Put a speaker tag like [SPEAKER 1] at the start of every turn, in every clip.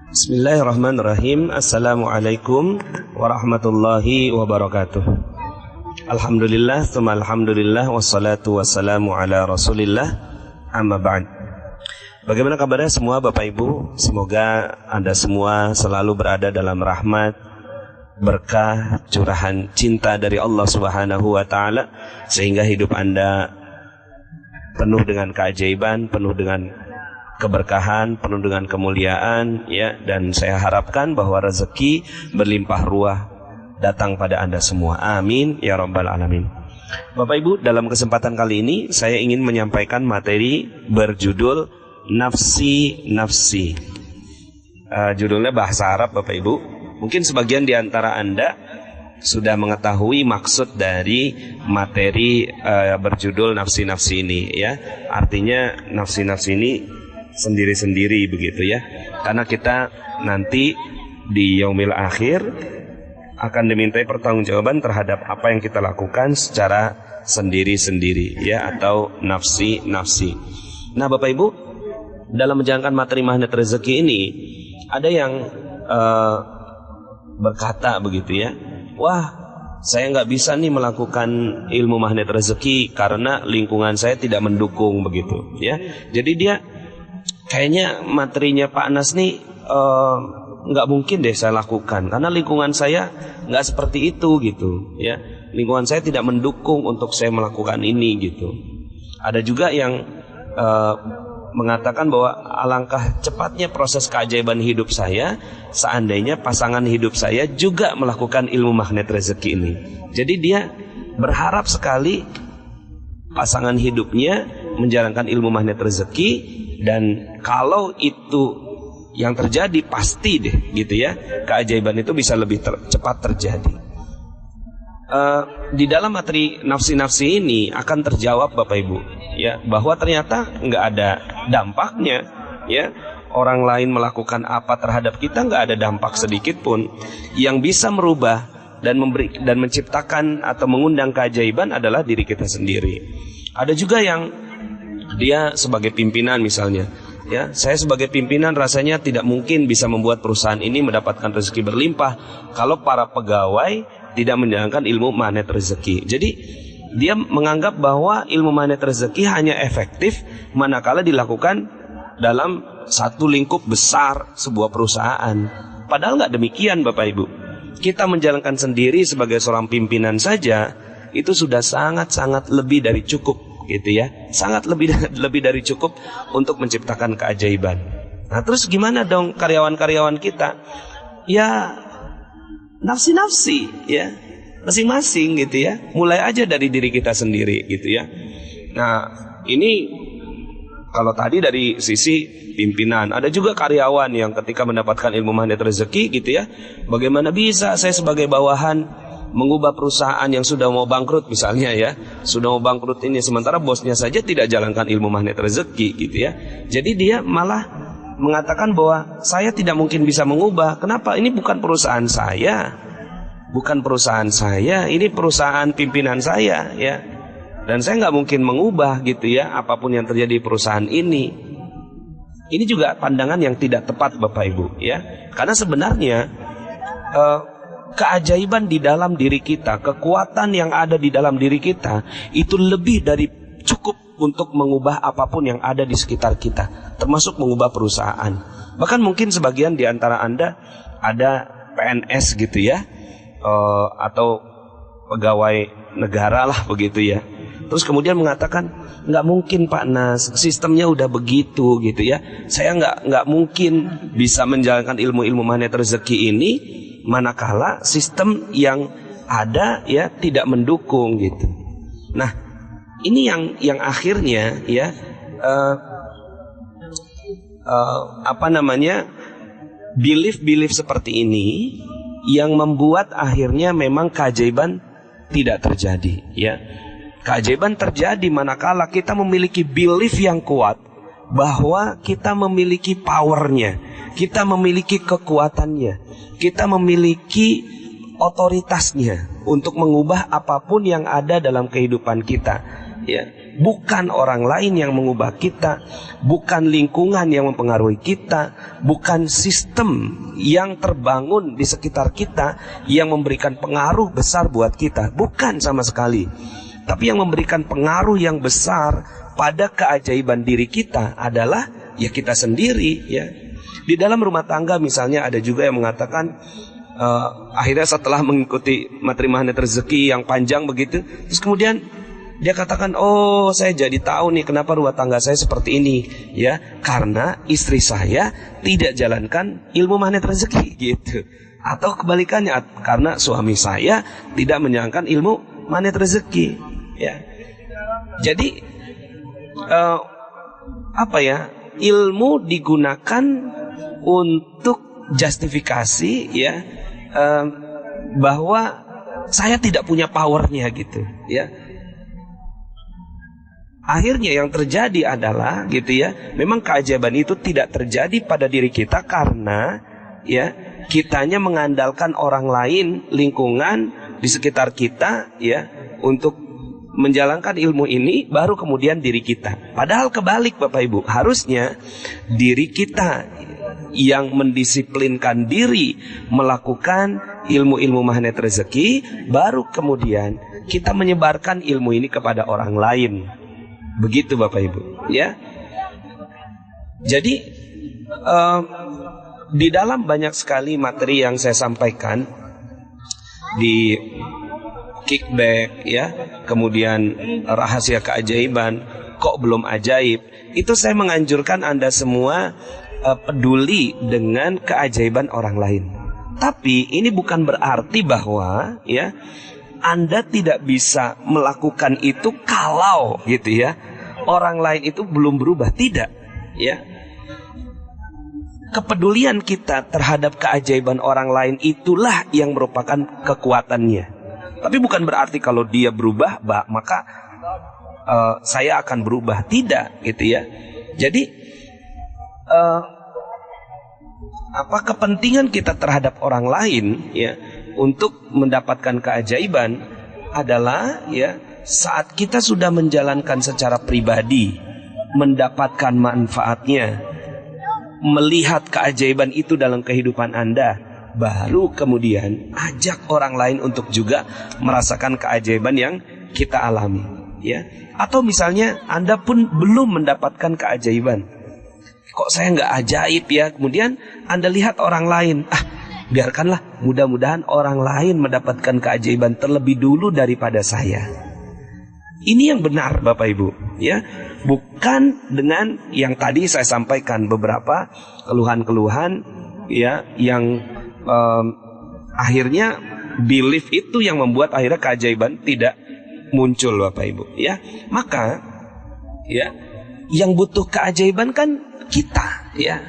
[SPEAKER 1] Bismillahirrahmanirrahim. Assalamualaikum warahmatullahi wabarakatuh. Alhamdulillah, tsumma alhamdulillah, wassalatu wassalamu ala rasulillah, amma ba'd. Bagaimana kabarnya semua Bapak Ibu? Semoga Anda semua selalu berada dalam rahmat, berkah, curahan cinta dari Allah Subhanahu wa Ta'ala, sehingga hidup Anda penuh dengan keajaiban, penuh dengan keberkahan, penuh dengan kemuliaan, ya. Dan saya harapkan bahwa rezeki berlimpah ruah datang pada Anda semua. Amin ya rabbal alamin. Bapak Ibu, dalam kesempatan kali ini saya ingin menyampaikan materi berjudul Nafsi Nafsi. Judulnya bahasa Arab, Bapak Ibu. Mungkin sebagian di antara Anda sudah mengetahui maksud dari materi berjudul Nafsi Nafsi ini, ya. Artinya nafsi nafsi ini sendiri-sendiri begitu, ya. Karena kita nanti di yaumil akhir akan dimintai pertanggungjawaban terhadap apa yang kita lakukan secara sendiri-sendiri, ya, atau nafsi-nafsi. Nah, Bapak Ibu, dalam menjalankan materi magnet rezeki ini ada yang berkata begitu, ya. Wah, saya nggak bisa nih melakukan ilmu magnet rezeki karena lingkungan saya tidak mendukung begitu, ya. Jadi dia kayaknya materinya Pak Anas nih nggak mungkin deh saya lakukan karena lingkungan saya nggak seperti itu gitu, ya. Lingkungan saya tidak mendukung untuk saya melakukan ini gitu. Ada juga yang mengatakan bahwa alangkah cepatnya proses keajaiban hidup saya seandainya pasangan hidup saya juga melakukan ilmu magnet rezeki ini. Jadi dia berharap sekali pasangan hidupnya menjalankan ilmu magnet rezeki, dan kalau itu yang terjadi pasti deh gitu, ya, keajaiban itu bisa lebih cepat terjadi. Di dalam materi nafsi-nafsi ini akan terjawab Bapak Ibu, ya, bahwa ternyata nggak ada dampaknya, ya. Orang lain melakukan apa terhadap kita nggak ada dampak sedikit pun. Yang bisa merubah dan memberi dan menciptakan atau mengundang keajaiban adalah diri kita sendiri. Ada juga yang dia sebagai pimpinan misalnya, ya, saya sebagai pimpinan rasanya tidak mungkin bisa membuat perusahaan ini mendapatkan rezeki berlimpah kalau para pegawai tidak menjalankan ilmu magnet rezeki. Jadi dia menganggap bahwa ilmu magnet rezeki hanya efektif manakala dilakukan dalam satu lingkup besar sebuah perusahaan. Padahal nggak demikian, Bapak Ibu. Kita menjalankan sendiri sebagai seorang pimpinan saja itu sudah sangat-sangat lebih dari cukup gitu, ya. Sangat lebih dari cukup untuk menciptakan keajaiban. Nah, terus gimana dong karyawan-karyawan kita? Ya nafsi-nafsi, ya, masing-masing gitu, ya. Mulai aja dari diri kita sendiri gitu, ya. Nah, ini kalau tadi dari sisi pimpinan, ada juga karyawan yang ketika mendapatkan ilmu magnet rezeki gitu, ya. Bagaimana bisa saya sebagai bawahan mengubah perusahaan yang sudah mau bangkrut misalnya, ya, sudah mau bangkrut ini, sementara bosnya saja tidak jalankan ilmu magnet rezeki gitu, ya. Jadi dia malah mengatakan bahwa saya tidak mungkin bisa mengubah. Kenapa? Ini bukan perusahaan saya, bukan perusahaan saya, ini perusahaan pimpinan saya, ya. Dan saya nggak mungkin mengubah gitu, ya, apapun yang terjadi di perusahaan ini. Ini juga pandangan yang tidak tepat Bapak Ibu, ya. Karena sebenarnya keajaiban di dalam diri kita, kekuatan yang ada di dalam diri kita itu lebih dari cukup untuk mengubah apapun yang ada di sekitar kita, termasuk mengubah perusahaan. Bahkan mungkin sebagian di antara Anda ada PNS gitu, ya, atau pegawai negara lah begitu, ya. Terus kemudian mengatakan, nggak mungkin Pak Nas, sistemnya udah begitu gitu, ya. Saya nggak mungkin bisa menjalankan ilmu-ilmu magnet rezeki ini manakala sistem yang ada, ya, tidak mendukung gitu. Nah, ini yang akhirnya, ya, belief seperti ini yang membuat akhirnya memang keajaiban tidak terjadi, ya. Keajaiban terjadi manakala kita memiliki belief yang kuat bahwa kita memiliki powernya, kita memiliki kekuatannya, kita memiliki otoritasnya untuk mengubah apapun yang ada dalam kehidupan kita, ya. Bukan orang lain yang mengubah kita, bukan lingkungan yang mempengaruhi kita, bukan sistem yang terbangun di sekitar kita yang memberikan pengaruh besar buat kita. Bukan sama sekali. Tapi yang memberikan pengaruh yang besar pada keajaiban diri kita adalah ya kita sendiri, ya. Di dalam rumah tangga misalnya ada juga yang mengatakan akhirnya setelah mengikuti materi magnet rezeki yang panjang begitu, terus kemudian dia katakan, oh saya jadi tahu nih kenapa rumah tangga saya seperti ini, ya, karena istri saya tidak jalankan ilmu magnet rezeki, gitu. Atau kebalikannya, karena suami saya tidak menjalankan ilmu magnet rezeki, ya. Jadi ilmu digunakan untuk justifikasi, ya, bahwa saya tidak punya powernya, gitu, ya. Akhirnya yang terjadi adalah, gitu ya, memang keajaiban itu tidak terjadi pada diri kita karena ya kitanya mengandalkan orang lain, lingkungan di sekitar kita, ya, untuk menjalankan ilmu ini, baru kemudian diri kita. Padahal kebalik Bapak Ibu, harusnya diri kita yang mendisiplinkan diri melakukan ilmu-ilmu magnet rezeki, baru kemudian kita menyebarkan ilmu ini kepada orang lain. Begitu Bapak Ibu, ya. Jadi di dalam banyak sekali materi yang saya sampaikan di kickback, ya, kemudian rahasia keajaiban, kok belum ajaib, itu saya menganjurkan Anda semua peduli dengan keajaiban orang lain. Tapi ini bukan berarti bahwa, ya, Anda tidak bisa melakukan itu kalau, gitu ya, orang lain itu belum berubah. Tidak, ya. Kepedulian kita terhadap keajaiban orang lain itulah yang merupakan kekuatannya. Tapi bukan berarti kalau dia berubah, maka saya akan berubah. Tidak, gitu ya. Jadi kepentingan kita terhadap orang lain, ya, untuk mendapatkan keajaiban adalah, ya, saat kita sudah menjalankan secara pribadi, mendapatkan manfaatnya, melihat keajaiban itu dalam kehidupan Anda, baru kemudian ajak orang lain untuk juga merasakan keajaiban yang kita alami, ya. Atau misalnya Anda pun belum mendapatkan keajaiban, kok saya nggak ajaib, ya, kemudian Anda lihat orang lain, biarkanlah, mudah-mudahan orang lain mendapatkan keajaiban terlebih dulu daripada saya. Ini yang benar Bapak Ibu, ya. Bukan dengan yang tadi saya sampaikan beberapa keluhan-keluhan, ya, yang akhirnya belief itu yang membuat akhirnya keajaiban tidak muncul Bapak Ibu, ya. Maka, ya, yang butuh keajaiban kan kita, ya.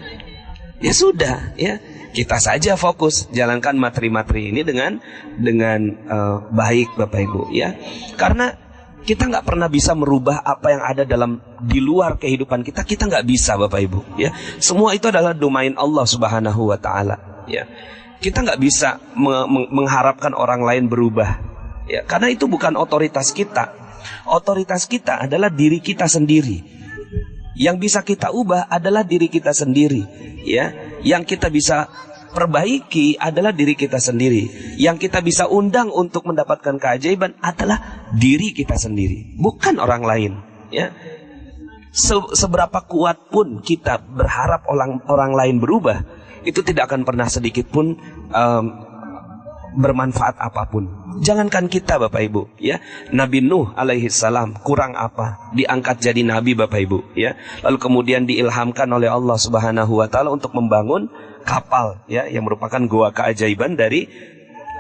[SPEAKER 1] Ya sudah, ya. Kita saja fokus jalankan materi-materi ini dengan baik Bapak Ibu, ya. Karena kita nggak pernah bisa merubah apa yang ada di luar kehidupan kita. Kita nggak bisa Bapak Ibu, ya. Semua itu adalah domain Allah Subhanahu Wa Taala, ya. Kita nggak bisa mengharapkan orang lain berubah, ya. Karena itu bukan otoritas kita. Otoritas kita adalah diri kita sendiri. Yang bisa kita ubah adalah diri kita sendiri, ya. Yang kita bisa perbaiki adalah diri kita sendiri. Yang kita bisa undang untuk mendapatkan keajaiban adalah diri kita sendiri, bukan orang lain, ya. Seberapa kuat pun kita berharap orang lain berubah, itu tidak akan pernah sedikit pun bermanfaat apapun. Jangankan kita Bapak Ibu, ya. Nabi Nuh alaihi salam kurang apa? Diangkat jadi nabi Bapak Ibu, ya. Lalu kemudian diilhamkan oleh Allah Subhanahu Wa Taala untuk membangun kapal, ya, yang merupakan gua keajaiban dari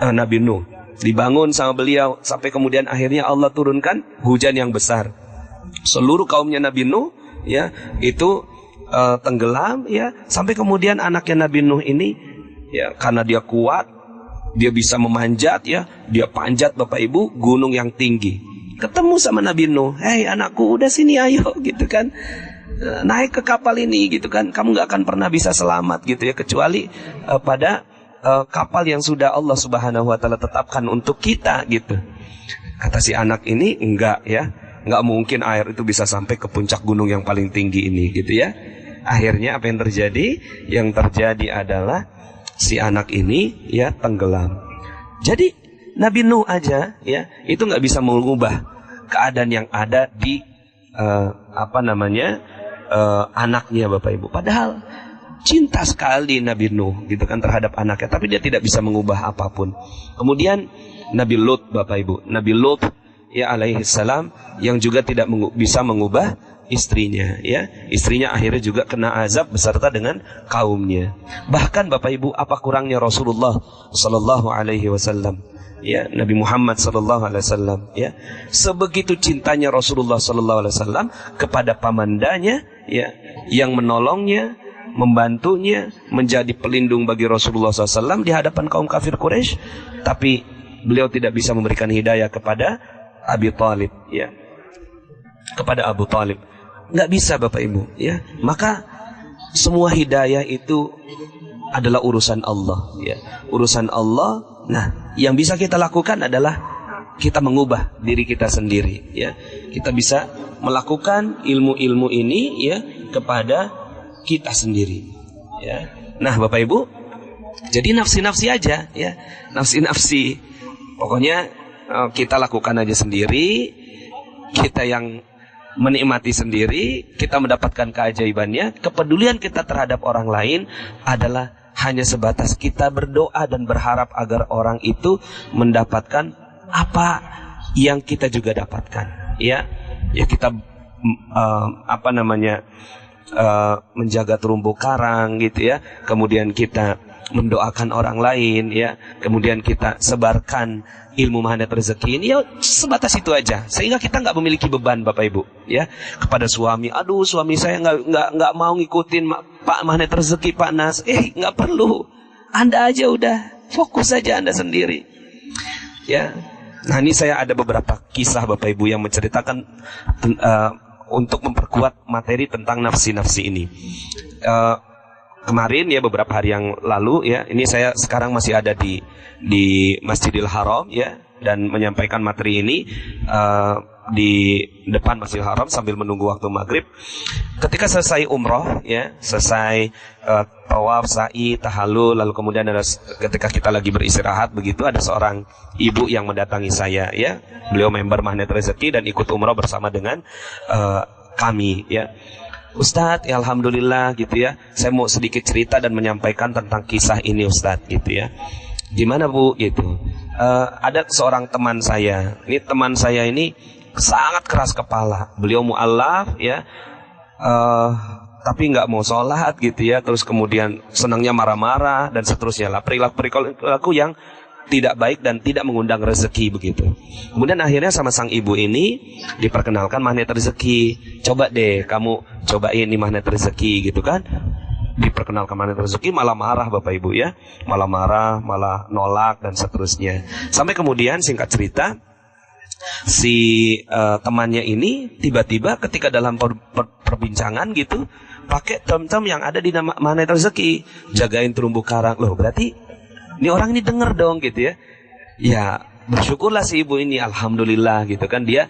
[SPEAKER 1] Nabi Nuh. Dibangun sama beliau sampai kemudian akhirnya Allah turunkan hujan yang besar. Seluruh kaumnya Nabi Nuh, ya, itu tenggelam, ya, sampai kemudian anaknya Nabi Nuh ini, ya, karena dia kuat, dia bisa memanjat, ya, dia panjat Bapak Ibu gunung yang tinggi. Ketemu sama Nabi Nuh, "Hei anakku, udah sini ayo," gitu kan. "Naik ke kapal ini," gitu kan. "Kamu nggak akan pernah bisa selamat," gitu ya, kecuali pada kapal yang sudah Allah Subhanahu Wa Taala tetapkan untuk kita, gitu. Kata si anak ini, "Enggak, ya. nggak mungkin air itu bisa sampai ke puncak gunung yang paling tinggi ini gitu ya. Akhirnya apa yang terjadi? Yang terjadi adalah si anak ini ya tenggelam. Jadi Nabi Nuh aja ya itu nggak bisa mengubah keadaan yang ada di anaknya Bapak Ibu. Padahal cinta sekali Nabi Nuh gitu kan terhadap anaknya, tapi dia tidak bisa mengubah apapun. Kemudian Nabi Lut Bapak Ibu, Nabi Lut ya alaihi salam yang juga tidak bisa mengubah istrinya ya. Istrinya akhirnya juga kena azab beserta dengan kaumnya. Bahkan Bapak Ibu, apa kurangnya Rasulullah sallallahu alaihi wasallam ya, Nabi Muhammad sallallahu alaihi wasallam ya. Sebegitu cintanya Rasulullah sallallahu alaihi wasallam kepada pamandanya ya, yang menolongnya, membantunya, menjadi pelindung bagi Rasulullah SAW di hadapan kaum kafir Quraisy, tapi beliau tidak bisa memberikan hidayah kepada Abi Thalib ya, kepada Abu Thalib. Nggak bisa Bapak Ibu ya. Maka semua hidayah itu adalah urusan Allah ya, urusan Allah. Nah, yang bisa kita lakukan adalah kita mengubah diri kita sendiri ya. Kita bisa melakukan ilmu-ilmu ini ya kepada kita sendiri ya. Nah Bapak Ibu, jadi nafsi-nafsi aja ya, nafsi-nafsi. Pokoknya kita lakukan aja sendiri, kita yang menikmati sendiri, kita mendapatkan keajaibannya. Kepedulian kita terhadap orang lain adalah hanya sebatas kita berdoa dan berharap agar orang itu mendapatkan apa yang kita juga dapatkan ya. Ya kita menjaga terumbu karang gitu ya. Kemudian kita mendoakan orang lain ya. Kemudian kita sebarkan ilmu magnet rezeki ini ya, sebatas itu aja. Sehingga kita nggak memiliki beban Bapak Ibu ya. Kepada suami, aduh suami saya nggak mau ngikutin Pak magnet rezeki Pak Nas. Nggak perlu. Anda aja udah fokus saja Anda sendiri ya. Nah ini saya ada beberapa kisah Bapak Ibu yang menceritakan untuk memperkuat materi tentang nafsi-nafsi ini. Kemarin ya, beberapa hari yang lalu ya, ini saya sekarang masih ada di Masjidil Haram ya, dan menyampaikan materi ini di depan Masjidil Haram sambil menunggu waktu maghrib. Ketika selesai umroh ya, selesai tawaf, sa'i, tahallul, lalu kemudian ada ketika kita lagi beristirahat begitu, ada seorang ibu yang mendatangi saya ya. Beliau member Magnet Rezeki dan ikut umroh bersama dengan kami ya. Ustadz, ya alhamdulillah gitu ya, saya mau sedikit cerita dan menyampaikan tentang kisah ini Ustadz gitu ya. Gimana Bu gitu? Ada seorang teman saya. Ini teman saya ini sangat keras kepala. Beliau mu'allaf ya, tapi nggak mau sholat gitu ya. Terus kemudian senangnya marah-marah dan seterusnya lah. Perilaku yang tidak baik dan tidak mengundang rezeki begitu. Kemudian akhirnya sama sang ibu ini diperkenalkan magnet rezeki. Coba deh kamu cobain nih magnet rezeki gitu kan. Diperkenalkan magnet rezeki malah marah Bapak Ibu ya. Malah marah, malah nolak dan seterusnya. Sampai kemudian singkat cerita, si temannya ini tiba-tiba ketika dalam perbincangan gitu pakai term-term yang ada di nama magnet rezeki, jagain terumbu karang. Loh berarti ini orang ini denger dong gitu ya. Ya bersyukurlah si ibu ini, alhamdulillah gitu kan, dia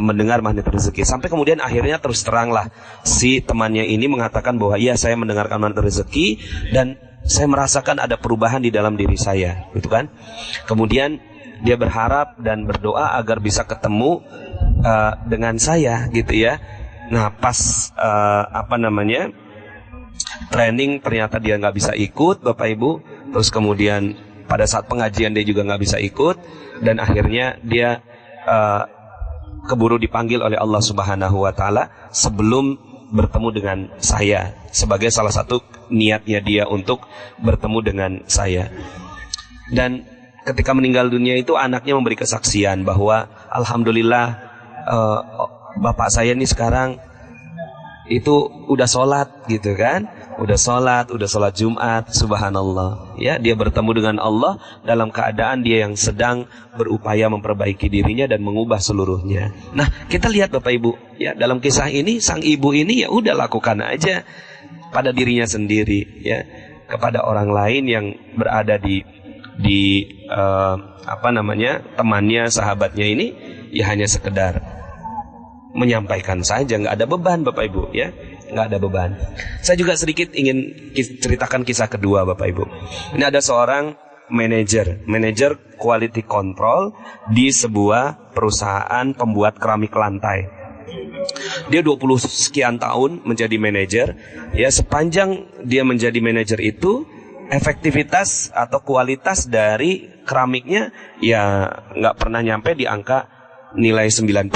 [SPEAKER 1] mendengar magnet rezeki. Sampai kemudian akhirnya terus teranglah si temannya ini mengatakan bahwa iya saya mendengarkan magnet rezeki dan saya merasakan ada perubahan di dalam diri saya gitu kan. Kemudian dia berharap dan berdoa agar bisa ketemu dengan saya gitu ya. Nah pas training ternyata dia nggak bisa ikut Bapak Ibu. Terus kemudian pada saat pengajian dia juga nggak bisa ikut, dan akhirnya dia keburu dipanggil oleh Allah Subhanahu Wa Taala sebelum bertemu dengan saya, sebagai salah satu niatnya dia untuk bertemu dengan saya. Dan ketika meninggal dunia itu anaknya memberi kesaksian bahwa alhamdulillah bapak saya ini sekarang itu udah sholat gitu kan, udah sholat Jumat, subhanallah ya, dia bertemu dengan Allah dalam keadaan dia yang sedang berupaya memperbaiki dirinya dan mengubah seluruhnya. Nah kita lihat Bapak Ibu ya, dalam kisah ini sang ibu ini ya udah lakukan aja pada dirinya sendiri ya, kepada orang lain yang berada di temannya, sahabatnya ini ya hanya sekedar menyampaikan saja, nggak ada beban Bapak Ibu ya, nggak ada beban. Saya juga sedikit ingin ceritakan kisah kedua Bapak Ibu. Ini ada seorang manajer quality control di sebuah perusahaan pembuat keramik lantai. Dia 20 sekian tahun menjadi manajer ya. Sepanjang dia menjadi manajer itu, efektivitas atau kualitas dari keramiknya ya nggak pernah nyampe di angka nilai 90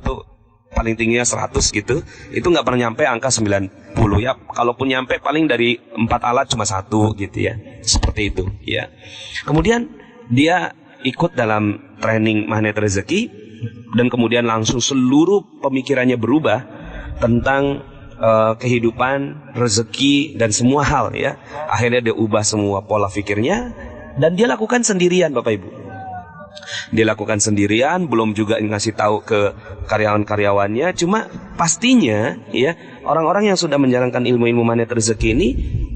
[SPEAKER 1] tuh paling tingginya 100 gitu. Itu nggak pernah nyampe angka 90 ya. Kalaupun nyampe paling dari 4 alat cuma 1 gitu ya. Seperti itu ya. Kemudian dia ikut dalam training magnet rezeki, dan kemudian langsung seluruh pemikirannya berubah tentang kehidupan, rezeki, dan semua hal ya. Akhirnya dia ubah semua pola pikirnya, dan dia lakukan sendirian Bapak Ibu. Dia lakukan sendirian, belum juga ngasih tahu ke karyawan-karyawannya. Cuma pastinya ya, orang-orang yang sudah menjalankan ilmu-ilmu magnet rezeki ini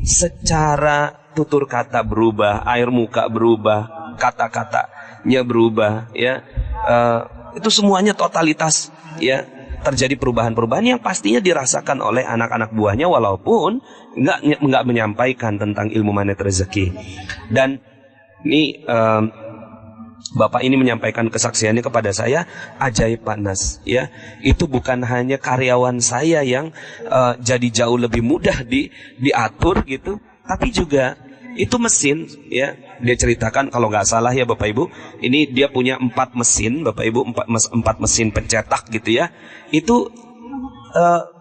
[SPEAKER 1] secara tutur kata berubah, air muka berubah, kata-katanya berubah ya. Itu semuanya totalitas ya, terjadi perubahan-perubahan yang pastinya dirasakan oleh anak-anak buahnya, walaupun nggak menyampaikan tentang ilmu magnet rezeki. Dan ini Bapak ini menyampaikan kesaksiannya kepada saya, ajaib Pak Nas ya. Itu bukan hanya karyawan saya yang jadi jauh lebih mudah diatur gitu, tapi juga itu mesin ya. Dia ceritakan, kalau nggak salah ya Bapak Ibu, ini dia punya 4 mesin Bapak Ibu, 4 mesin pencetak gitu ya. Itu 3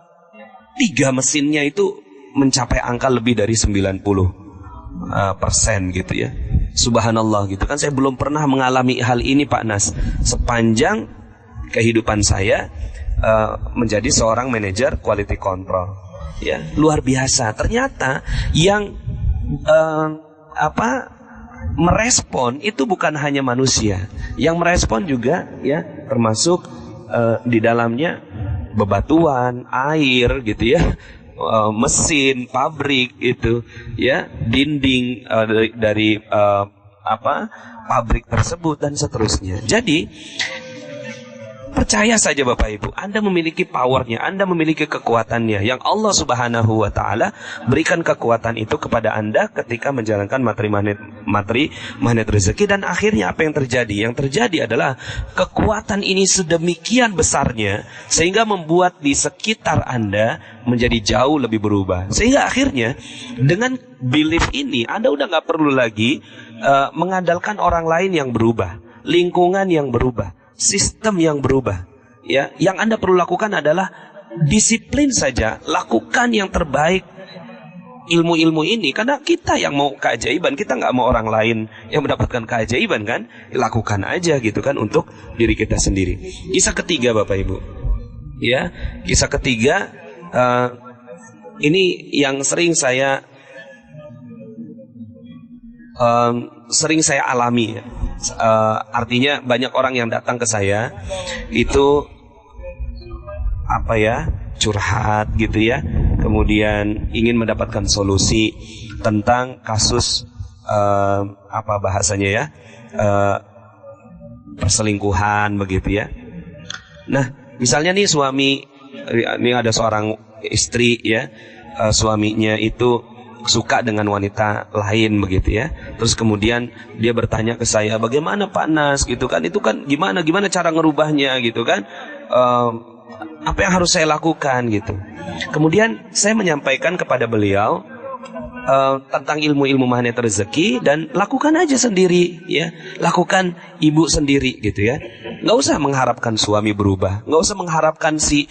[SPEAKER 1] mesinnya itu mencapai angka lebih dari 90% gitu ya. Subhanallah gitu kan. Saya belum pernah mengalami hal ini Pak Nas sepanjang kehidupan saya menjadi seorang manajer quality control ya. Luar biasa. Ternyata yang merespon itu bukan hanya manusia, yang merespon juga ya, termasuk di dalamnya bebatuan, air gitu ya, mesin, pabrik itu ya, dinding dari pabrik tersebut dan seterusnya. Jadi percaya saja Bapak Ibu, Anda memiliki powernya, Anda memiliki kekuatannya, yang Allah Subhanahu wa Ta'ala berikan kekuatan itu kepada Anda ketika menjalankan materi magnet rezeki. Dan akhirnya apa yang terjadi? Yang terjadi adalah kekuatan ini sedemikian besarnya sehingga membuat di sekitar Anda menjadi jauh lebih berubah. Sehingga akhirnya dengan belief ini Anda udah nggak perlu lagi mengandalkan orang lain yang berubah, lingkungan yang berubah, sistem yang berubah ya. Yang Anda perlu lakukan adalah disiplin saja, lakukan yang terbaik ilmu-ilmu ini, karena kita yang mau keajaiban, kita nggak mau orang lain yang mendapatkan keajaiban kan. Lakukan aja gitu kan untuk diri kita sendiri. Kisah ketiga Bapak Ibu ya, kisah ketiga ini yang sering saya alami ya. Artinya banyak orang yang datang ke saya itu curhat gitu ya, kemudian ingin mendapatkan solusi tentang kasus perselingkuhan begitu ya. Nah, misalnya nih suami, ini ada seorang istri ya, suaminya itu suka dengan wanita lain begitu ya. Terus kemudian dia bertanya ke saya, bagaimana Pak Nas gitu kan, itu kan gimana cara ngerubahnya gitu kan, apa yang harus saya lakukan gitu. Kemudian saya menyampaikan kepada beliau tentang ilmu-ilmu magnet rezeki, dan lakukan aja sendiri ya, lakukan ibu sendiri gitu ya. Nggak usah mengharapkan suami berubah, nggak usah mengharapkan si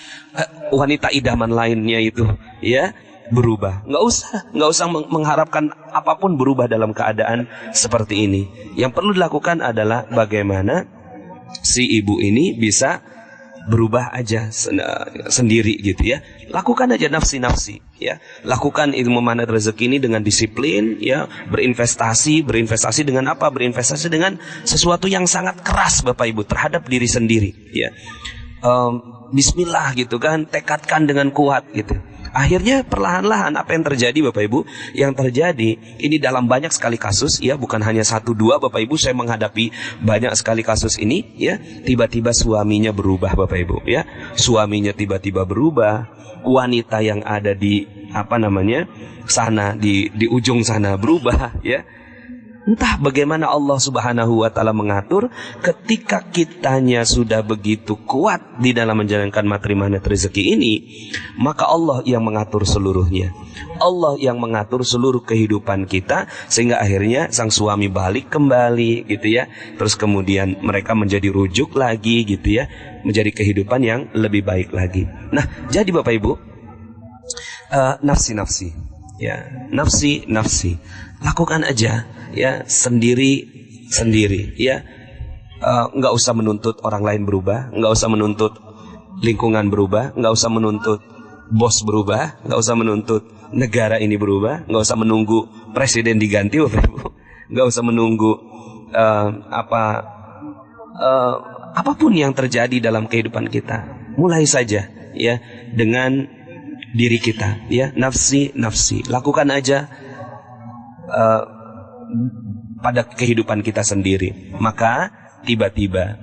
[SPEAKER 1] wanita idaman lainnya itu ya berubah. Nggak usah mengharapkan apapun berubah dalam keadaan seperti ini. Yang perlu dilakukan adalah bagaimana si ibu ini bisa berubah aja sendiri gitu ya. Lakukan aja nafsi ya. Lakukan ilmu magnet rezeki ini dengan disiplin ya, berinvestasi dengan apa? Berinvestasi dengan sesuatu yang sangat keras Bapak Ibu terhadap diri sendiri ya. Bismillah gitu kan, tekadkan dengan kuat gitu. Akhirnya perlahan-lahan apa yang terjadi Bapak Ibu? Yang terjadi ini dalam banyak sekali kasus, ya, bukan hanya 1 2 Bapak Ibu, saya menghadapi banyak sekali kasus ini, ya. Tiba-tiba suaminya berubah Bapak Ibu, ya. Suaminya tiba-tiba berubah, wanita yang ada di sana di ujung sana berubah, ya. Entah bagaimana Allah Subhanahu wa Ta'ala mengatur. Ketika kitanya sudah begitu kuat di dalam menjalankan materi magnet rezeki ini, maka Allah yang mengatur seluruhnya. Allah yang mengatur seluruh kehidupan kita, sehingga akhirnya sang suami balik kembali, gitu ya. Terus kemudian mereka menjadi rujuk lagi, gitu ya, menjadi kehidupan yang lebih baik lagi. Nah, jadi Bapak Ibu, nafsi-nafsi, ya, nafsi-nafsi, lakukan aja, ya, sendiri, ya. Nggak usah menuntut orang lain berubah, nggak usah menuntut lingkungan berubah, nggak usah menuntut bos berubah, nggak usah menuntut negara ini berubah, nggak usah menunggu presiden diganti, Bapak Ibu, nggak usah menunggu apapun yang terjadi dalam kehidupan kita. Mulai saja, ya, dengan diri kita, ya, nafsi, lakukan aja pada kehidupan kita sendiri, maka tiba-tiba,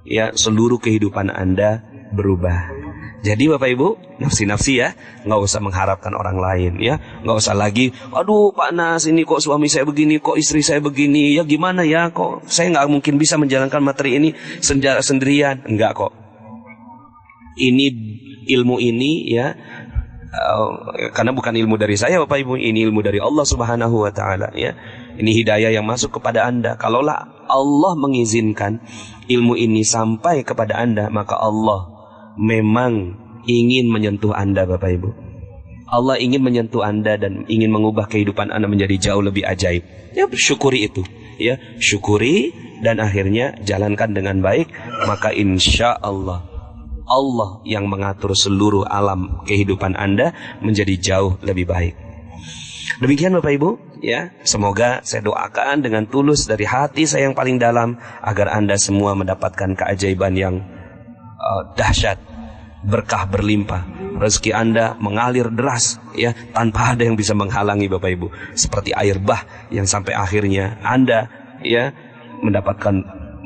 [SPEAKER 1] ya, seluruh kehidupan Anda berubah. Jadi Bapak Ibu, nafsi-nafsi, ya, nggak usah mengharapkan orang lain, ya, nggak usah lagi, aduh Pak Nas, ini kok suami saya begini, kok istri saya begini, ya gimana ya, kok saya nggak mungkin bisa menjalankan materi ini sendirian. Enggak kok. Ini ilmu ini, ya, karena bukan ilmu dari saya Bapak Ibu, ini ilmu dari Allah Subhanahu wa Ta'ala, ya. Ini hidayah yang masuk kepada Anda. Kalaulah Allah mengizinkan ilmu ini sampai kepada Anda, maka Allah memang ingin menyentuh Anda Bapak Ibu. Allah ingin menyentuh Anda dan ingin mengubah kehidupan Anda menjadi jauh lebih ajaib. Ya, syukuri itu, ya, syukuri dan akhirnya jalankan dengan baik, maka insya Allah Allah yang mengatur seluruh alam kehidupan Anda menjadi jauh lebih baik. Demikian Bapak Ibu, ya, semoga saya doakan dengan tulus dari hati saya yang paling dalam agar Anda semua mendapatkan keajaiban yang dahsyat, berkah berlimpah, rezeki Anda mengalir deras, ya, tanpa ada yang bisa menghalangi Bapak Ibu, seperti air bah yang sampai akhirnya Anda, ya,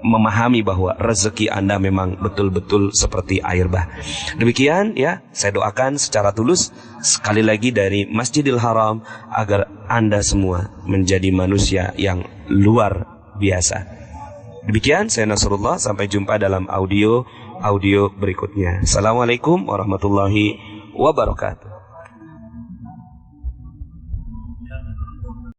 [SPEAKER 1] memahami bahwa rezeki Anda memang betul-betul seperti air bah. Demikian, ya, saya doakan secara tulus sekali lagi dari Masjidil Haram agar Anda semua menjadi manusia yang luar biasa. Demikian, saya Nasrullah, sampai jumpa dalam audio berikutnya. Assalamualaikum warahmatullahi wabarakatuh.